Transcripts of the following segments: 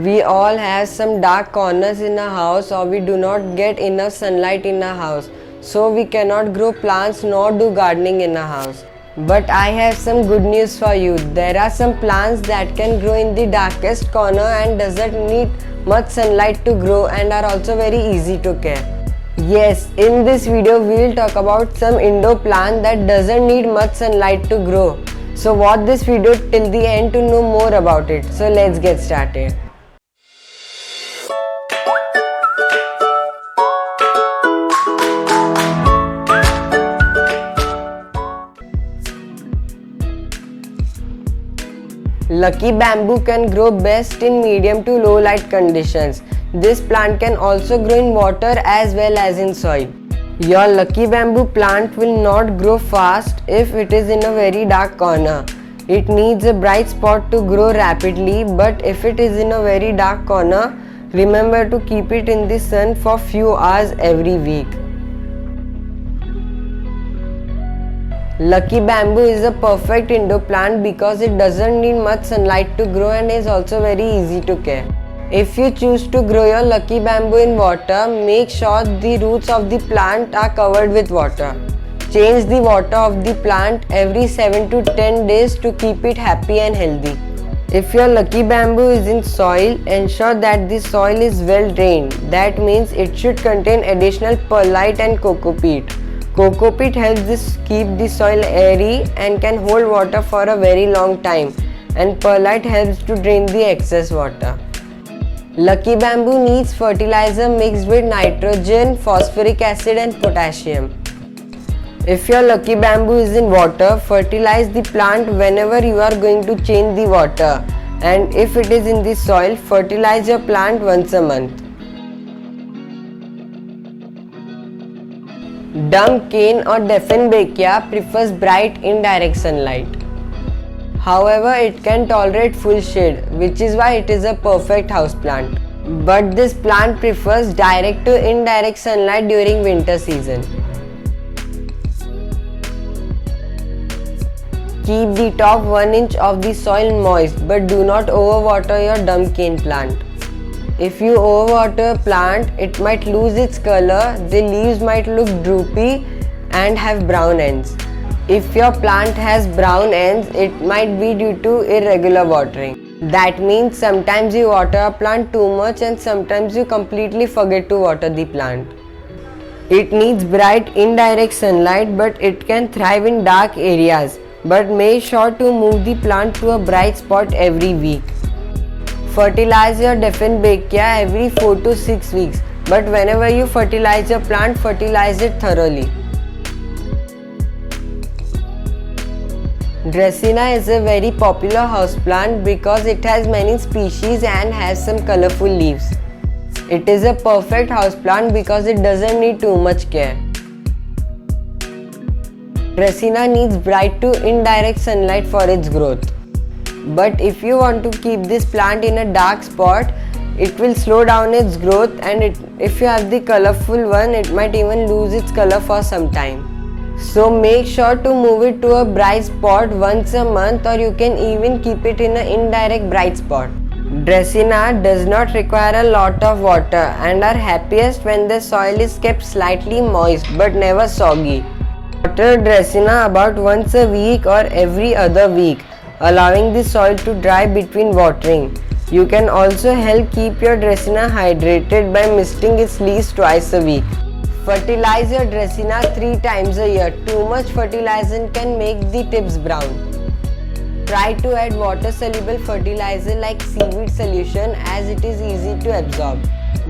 We all have some dark corners in our house, or we do not get enough sunlight in our house, so we cannot grow plants nor do gardening in our house. But I have some good news for you. There are some plants that can grow in the darkest corner and doesn't need much sunlight to grow and are also very easy to care. Yes, in this video we will talk about some indoor plant that doesn't need much sunlight to grow. So watch this video till the end to know more about it. So let's get started. Lucky bamboo can grow best in medium to low light conditions. This plant can also grow in water as well as in soil. Your lucky bamboo plant will not grow fast if it is in a very dark corner. It needs a bright spot to grow rapidly, but if it is in a very dark corner, remember to keep it in the sun for few hours every week. Lucky bamboo is a perfect indoor plant because it doesn't need much sunlight to grow and is also very easy to care. If you choose to grow your lucky bamboo in water, make sure the roots of the plant are covered with water. Change the water of the plant every 7 to 10 days to keep it happy and healthy. If your lucky bamboo is in soil, ensure that the soil is well drained. That means it should contain additional perlite and coco peat. Coco peat helps keep the soil airy and can hold water for a very long time, and perlite helps to drain the excess water. Lucky bamboo needs fertilizer mixed with nitrogen, phosphoric acid and potassium. If your lucky bamboo is in water, fertilize the plant whenever you are going to change the water, and if it is in the soil, fertilize your plant once a month. Dumb cane or Dieffenbachia prefers bright indirect sunlight. However, it can tolerate full shade, which is why it is a perfect houseplant. But this plant prefers direct to indirect sunlight during winter season. Keep the top 1 inch of the soil moist, but do not overwater your dumb cane plant. If you overwater a plant, it might lose its color, the leaves might look droopy and have brown ends. If your plant has brown ends, it might be due to irregular watering. That means sometimes you water a plant too much and sometimes you completely forget to water the plant. It needs bright indirect sunlight, but it can thrive in dark areas. But make sure to move the plant to a bright spot every week. Fertilize your Dieffenbachia every 4 to 6 weeks, but whenever you fertilize your plant, fertilize it thoroughly. Dracaena is a very popular houseplant because it has many species and has some colorful leaves. It is a perfect houseplant because it doesn't need too much care. Dracaena needs bright to indirect sunlight for its growth. But if you want to keep this plant in a dark spot, it will slow down its growth, and if you have the colorful one, it might even lose its color for some time. So make sure to move it to a bright spot once a month, or you can even keep it in an indirect bright spot. Dracaena does not require a lot of water and are happiest when the soil is kept slightly moist but never soggy. Water Dracaena about once a week or every other week, allowing the soil to dry between watering. You can also help keep your Dracaena hydrated by misting its leaves twice a week. Fertilize your Dracaena 3 times a year. Too much fertilizer can make the tips brown. Try to add water-soluble fertilizer like seaweed solution as it is easy to absorb.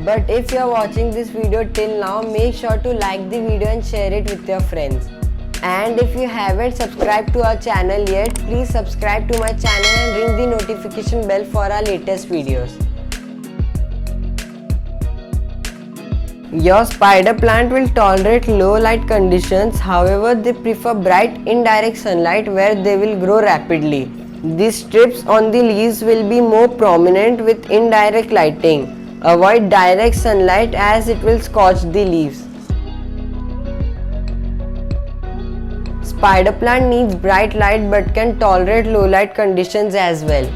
But if you are watching this video till now, make sure to like the video and share it with your friends. And if you haven't subscribed to our channel yet, please subscribe to my channel and ring the notification bell for our latest videos. Your spider plant will tolerate low light conditions, however they prefer bright indirect sunlight where they will grow rapidly. The strips on the leaves will be more prominent with indirect lighting. Avoid direct sunlight as it will scorch the leaves. Spider plant needs bright light but can tolerate low light conditions as well.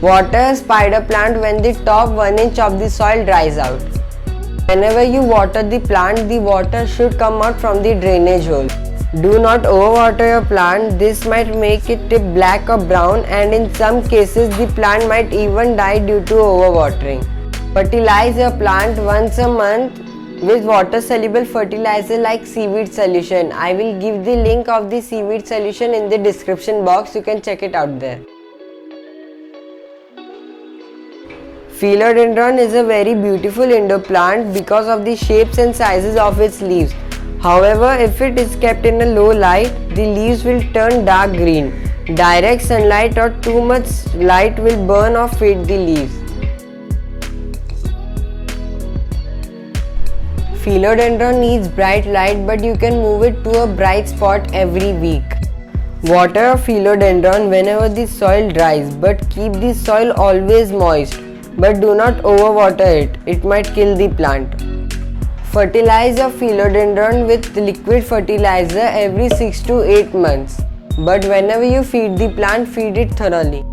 Water a spider plant when the top 1 inch of the soil dries out. Whenever you water the plant, the water should come out from the drainage hole. Do not overwater your plant. This might make it tip black or brown, and in some cases the plant might even die due to overwatering. Fertilize your plant once a month with water soluble fertilizer like seaweed solution. I will give the link of the seaweed solution in the description box. You can check it out there. Philodendron is a very beautiful indoor plant because of the shapes and sizes of its leaves. However, if it is kept in a low light, the leaves will turn dark green. Direct sunlight or too much light will burn or fade the leaves. Philodendron needs bright light, but you can move it to a bright spot every week. Water a philodendron whenever the soil dries, but keep the soil always moist. But do not overwater it. It might kill the plant. Fertilize your philodendron with liquid fertilizer every 6 to 8 months. But whenever you feed the plant, feed it thoroughly.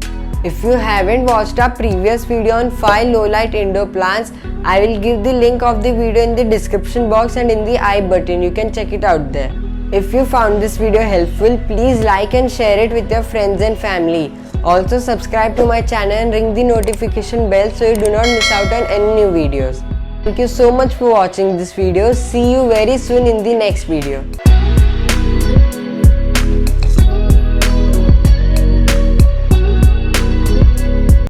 If you haven't watched our previous video on 5 low light indoor plants, I will give the link of the video in the description box and in the I button. You can check it out there. If you found this video helpful, please like and share it with your friends and family. Also subscribe to my channel and ring the notification bell so you do not miss out on any new videos. Thank you so much for watching this video. See you very soon in the next video.